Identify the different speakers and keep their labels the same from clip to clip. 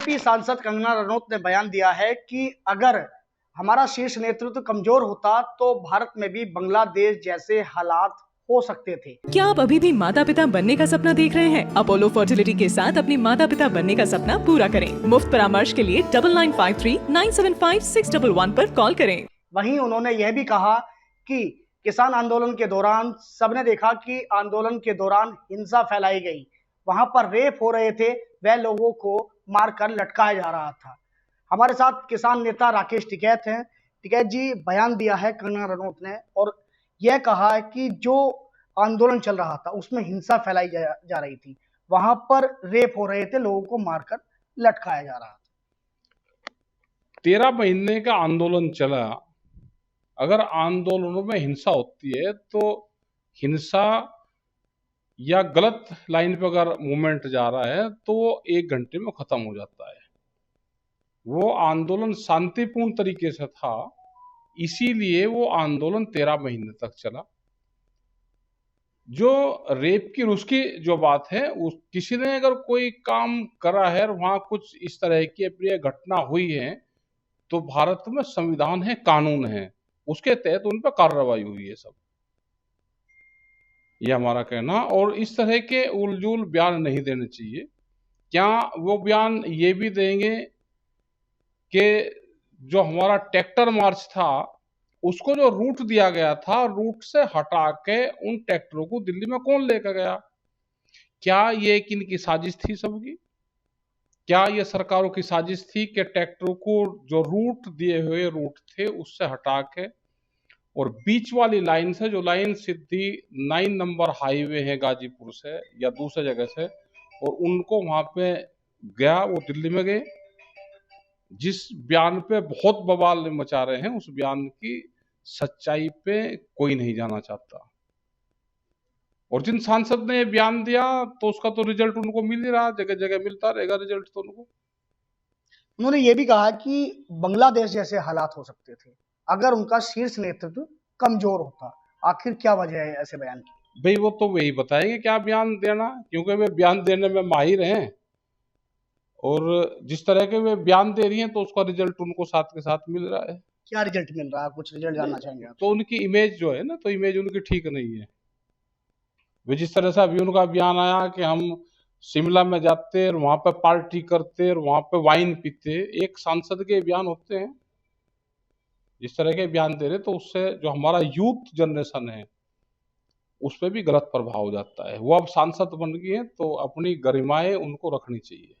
Speaker 1: MP सांसद कंगना रनौत ने बयान दिया है कि अगर हमारा शीर्ष नेतृत्व कमजोर होता तो भारत में भी बांग्लादेश जैसे हालात हो सकते थे।
Speaker 2: क्या आप अभी भी माता पिता बनने का सपना देख रहे हैं? अपोलो फर्टिलिटी के साथ अपने माता पिता बनने का सपना पूरा करें। मुफ्त परामर्श के लिए 9953975611 पर कॉल करें।
Speaker 1: वहीं उन्होंने यह भी कहा कि किसान आंदोलन के दौरान सबने देखा कि आंदोलन के दौरान हिंसा फैलाई गई, वहां पर रेप हो रहे थे, वह लोगों को मारकर लटकाया जा रहा था। हमारे साथ किसान नेता राकेश टिकैत हैं। टिकैत जी, बयान दिया है कंगना रनौत ने और यह कहा है कि जो आंदोलन चल रहा था उसमें हिंसा फैलाई जा रही थी, वहां पर रेप हो रहे थे, लोगों को मारकर लटकाया जा रहा था।
Speaker 3: 13 महीने का आंदोलन चला। अगर आंदोलनों में हिंसा होती है तो हिंसा या गलत लाइन पे अगर मूवमेंट जा रहा है तो वो 1 घंटे में खत्म हो जाता है। वो आंदोलन शांतिपूर्ण तरीके से था, इसीलिए वो आंदोलन 13 महीने तक चला। जो रेप की उसकी जो बात है, उस किसी ने अगर कोई काम करा है और वहां कुछ इस तरह की अप्रिय घटना हुई है तो भारत में संविधान है, कानून है, उसके तहत उन पर कार्रवाई हुई है। सब ये हमारा कहना। और इस तरह के उलझुल बयान नहीं देने चाहिए। क्या वो बयान ये भी देंगे कि जो हमारा ट्रैक्टर मार्च था उसको जो रूट दिया गया था, रूट से हटा के उन ट्रैक्टरों को दिल्ली में कौन लेकर गया? क्या ये किनकी साजिश थी सबकी? क्या ये सरकारों की साजिश थी कि ट्रैक्टरों को जो रूट दिए हुए रूट थे उससे हटा के और बीच वाली लाइन से, जो लाइन सीधी 9 नंबर हाईवे है गाजीपुर से या दूसरे जगह से, और उनको वहां पे गया, वो दिल्ली में गए। जिस बयान पे बहुत बवाल मचा रहे हैं, उस बयान की सच्चाई पे कोई नहीं जाना चाहता। और जिन सांसद ने बयान दिया तो उसका तो रिजल्ट उनको मिल ही रहा, जगह जगह मिलता रहेगा रिजल्ट तो उनको।
Speaker 1: उन्होंने ये भी कहा कि बांग्लादेश जैसे हालात हो सकते थे अगर उनका शीर्ष नेतृत्व कमजोर होता। आखिर क्या वजह है ऐसे बयान की?
Speaker 3: भाई वो तो वही बताएंगे क्या बयान देना, क्योंकि वे बयान देने में माहिर हैं और जिस तरह के वे बयान दे रही हैं तो उसका रिजल्ट उनको साथ के साथ मिल रहा है।
Speaker 1: क्या रिजल्ट मिल रहा है? कुछ रिजल्ट जानना चाहेंगे आप?
Speaker 3: तो उनकी इमेज जो है ना, तो इमेज उनकी ठीक नहीं है। वे जिस तरह से अभी उनका बयान आया कि हम शिमला में जाते और वहां पे पार्टी करते और वहां पे वाइन पीते, एक सांसद के बयान होते हैं। जिस तरह के बयान दे रहे तो उससे जो हमारा यूथ जनरेशन है उस पर भी गलत प्रभाव हो जाता है। वो अब सांसद बन गई है तो अपनी गरिमाएं उनको रखनी चाहिए।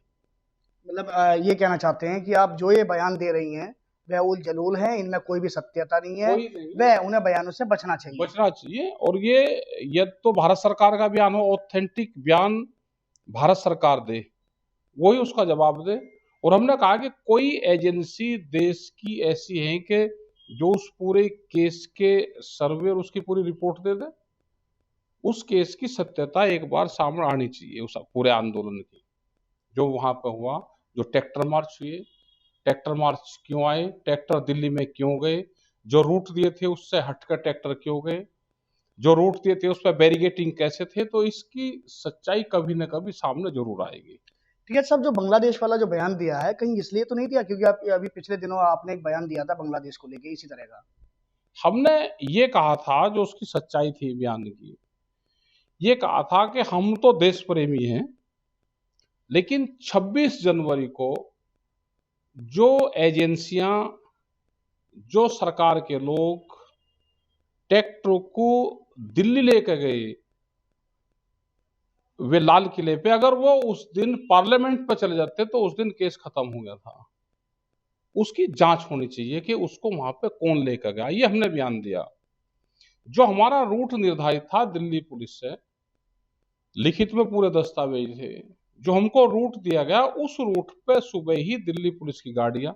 Speaker 1: मतलब ये कहना चाहते हैं कि आप जो ये बयान दे रही हैं वह उल जलूल है, इनमें कोई भी सत्यता नहीं है, वह उन्हें बयानों से बचना चाहिए।
Speaker 3: और ये तो भारत सरकार का बयान हो, ऑथेंटिक बयान भारत सरकार दे, वही उसका जवाब दे। और हमने कहा कि कोई एजेंसी देश की ऐसी है कि जो उस पूरे केस के सर्वे और उसकी पूरी रिपोर्ट दे दे। उस केस की सत्यता एक बार सामने आनी चाहिए, उस पूरे आंदोलन की, जो वहां पर हुआ, जो ट्रैक्टर मार्च हुए, ट्रैक्टर मार्च क्यों आए, ट्रैक्टर दिल्ली में क्यों गए, जो रूट दिए थे उससे हटकर ट्रैक्टर क्यों गए, जो रूट दिए थे उस पर बैरिगेटिंग कैसे थे, तो इसकी सच्चाई कभी न कभी सामने जरूर आएगी।
Speaker 1: ठीक है साहब, जो बांग्लादेश वाला जो बयान दिया है कहीं इसलिए तो नहीं दिया क्योंकि आप अभी पिछले दिनों आपने एक बयान दिया था बांग्लादेश को लेके इसी तरह का?
Speaker 3: हमने ये कहा था, जो उसकी सच्चाई थी बयान की, ये कहा था कि हम तो देश प्रेमी हैं, लेकिन 26 जनवरी को जो एजेंसियां, जो सरकार के लोग ट्रैक्टरों को दिल्ली लेकर गए, वे लाल किले पे, अगर वो उस दिन पार्लियामेंट पर चले जाते तो उस दिन केस खत्म हो गया था। उसकी जांच होनी चाहिए कि उसको वहां पे कौन लेकर गया। ये हमने बयान दिया। जो हमारा रूट निर्धारित था दिल्ली पुलिस से, लिखित में पूरे दस्तावेज थे, जो हमको रूट दिया गया, उस रूट पे सुबह ही दिल्ली पुलिस की गाड़ियां,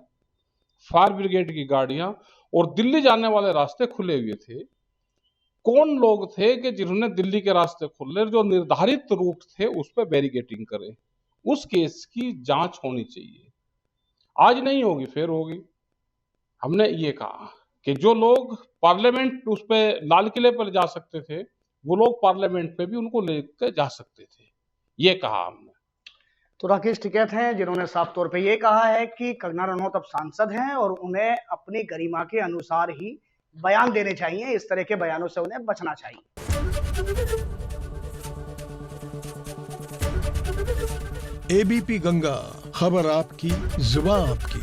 Speaker 3: फायर ब्रिगेड की गाड़ियां और दिल्ली जाने वाले रास्ते खुले हुए थे। कौन लोग थे कि जिन्होंने दिल्ली के रास्ते खोले, जो निर्धारित रूट थे उस पर बैरिगेटिंग करे? उस केस की जांच होनी चाहिए। आज नहीं होगी, फिर होगी। हमने ये कहा कि जो लोग पार्लियामेंट उस पे लाल किले पर जा सकते थे, वो लोग पार्लियामेंट पे भी उनको लेकर जा सकते थे, ये कहा हमने।
Speaker 1: तो राकेश टिकैत हैं जिन्होंने साफ तौर पे ये कहा है कि कंगना रनौत अब सांसद हैं और उन्हें अपनी गरिमा के अनुसार ही बयान देने चाहिए, इस तरह के बयानों से उन्हें बचना चाहिए।
Speaker 4: एबीपी गंगा, खबर आपकी, जुबान आपकी।